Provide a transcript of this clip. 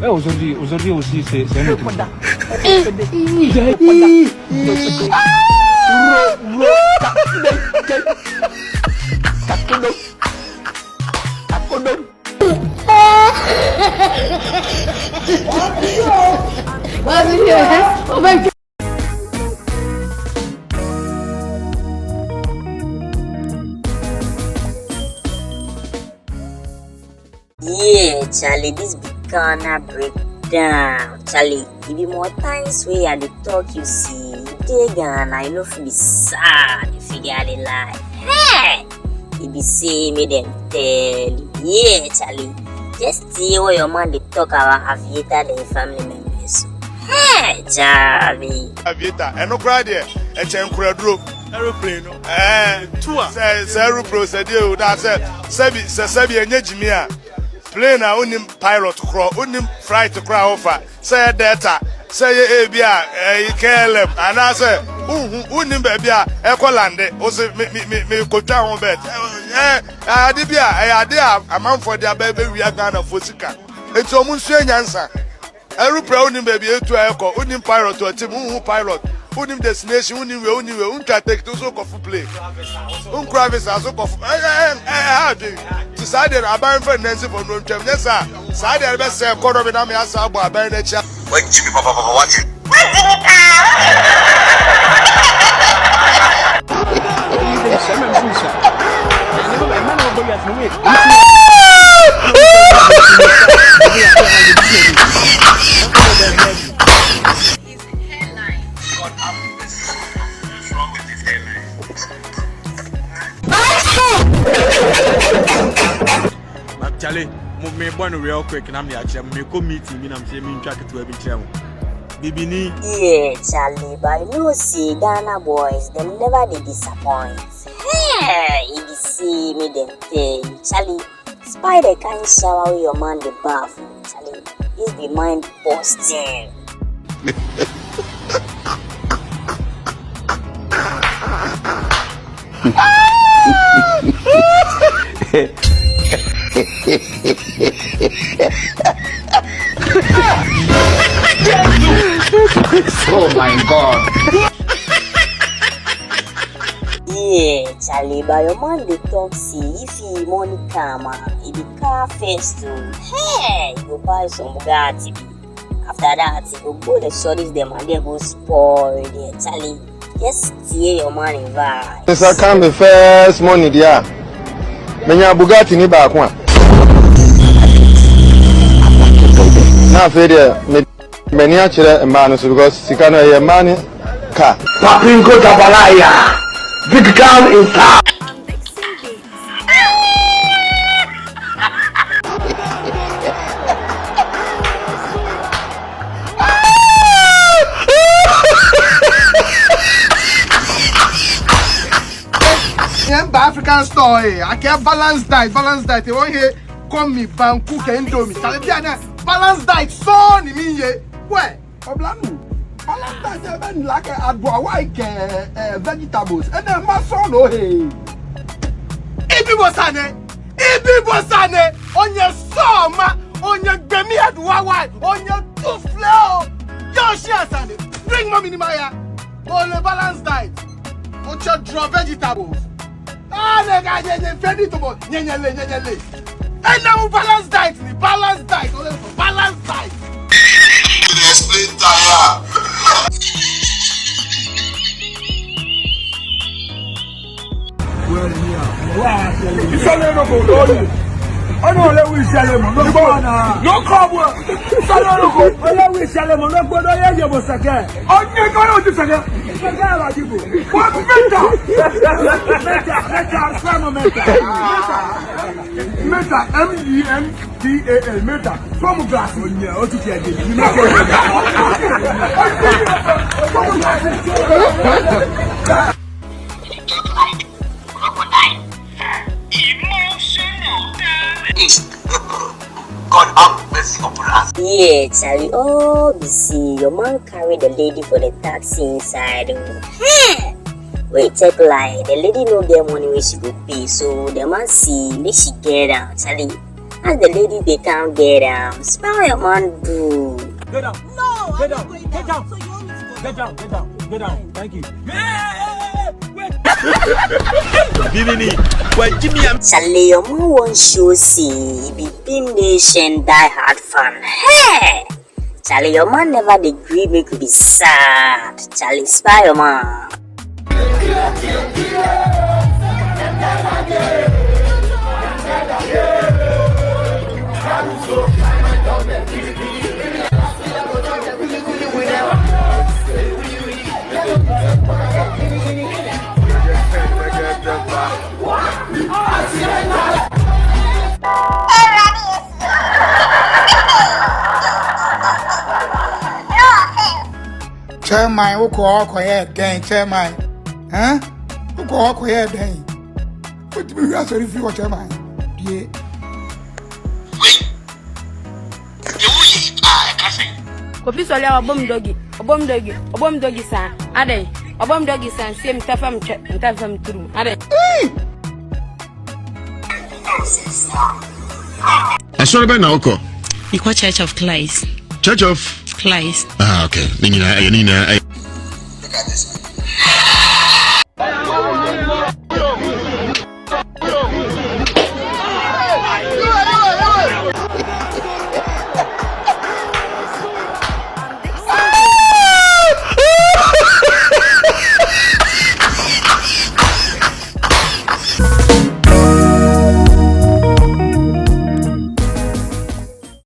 aujourd'hui aussi, c'est un autre. Yeah, Charlie, this be gonna break down. Charlie, it be more times where I dey talk, you see. They Ghana, I know if be sad, you figure the lie. Hey! It be say, me them tell you. Yeah, Charlie, just see what your man they talk about aviator the family members. Hey, Charlie. Aviator, I no cry there. A chain crowd aeroplane. Tour. Say aeroplane. Say you. That's it. Sebi enye Jimia. Plane na unim pilot crow, unim flight crow offer. Say data. Say ebia KLM. And I say unim bebia ekolande. O say me kota on bet. Adibia adia amount for their baby we are Ghana for sika. It's almost nyansa. Aeroplane unim baby etu eko unim pilot to team pilot. Unim destination unim try take to so coffee play. Kravis so coffee. How do to side there about for Nancy for no term. Yes sir. Side there best say corner be na me asa abo aban na cha. When Jimmy Papa watch it. Charlie, me born real quick and I'm the actual me come meeting me I'm saying me track to every channel. Bibini. Yeah, Charlie, but you know see Ghana boys, them never they disappoint. Hey, if you see me them tell you, Charlie, spider can't shower with your man the bath. Charlie, this be mind busting. Oh my God. Yeah, Charlie, but your man they talk see if he money come, he be car first too. Hey, you go buy some Bugatti. After that, you go the shorties them and they go spoil there. Charlie, just steal your money vibe. Since I come the first money there, menya Bugatti ni back one. Now for there, many actually man because Sikano a man car. Papinko Tabalaya. Big town in town. African story. I can't balance diet. They want here come me banku kendo me. Balance diet so ni me ye. Where? Oblanu. Balance diet even like adwa like vegetables. And then my son no hey. Ibi bosane. On your soma. On your gbemi adwa why. On your tooth flow. Yo share sane. Bring mommy ni maya. On the balance diet. On your draw vegetables. Ah, nigga, ready to go. Nyele. And now balance diet, balance diet. Explain tire. I know let we sell him. No come. Let we sell him. No go. No you must again. Oh, you go to second. What meta? Meta. MENTAL. Meta. From glass. Yeah. What you God have mercy upon us. Yeah, Charlie. Oh, you see, your man carried the lady for the taxi inside. Wait, check line. The lady no get money where she go pay, so the man see make she get out, Charlie. As the lady they can't get down. Smell your man do. Get down. No, get down. Get down. Get down. Get down. Get down. Thank you. Charlie, your man won't show see. Be Bhim Nation die hard fan. Hey! Charlie, your man never agree make you be sad. Charlie, spy your man. Chairman, who call then, Chairman? Huh? Who call then? What do you ask if you watch Chairman? Yeah. Kopi soli a bom doggy, sir. Ade, a bom doggy, sir, same tafam through. Ade. I saw about now, you call Church of Chlist. Church of Chlist. Ah, okay. Nina.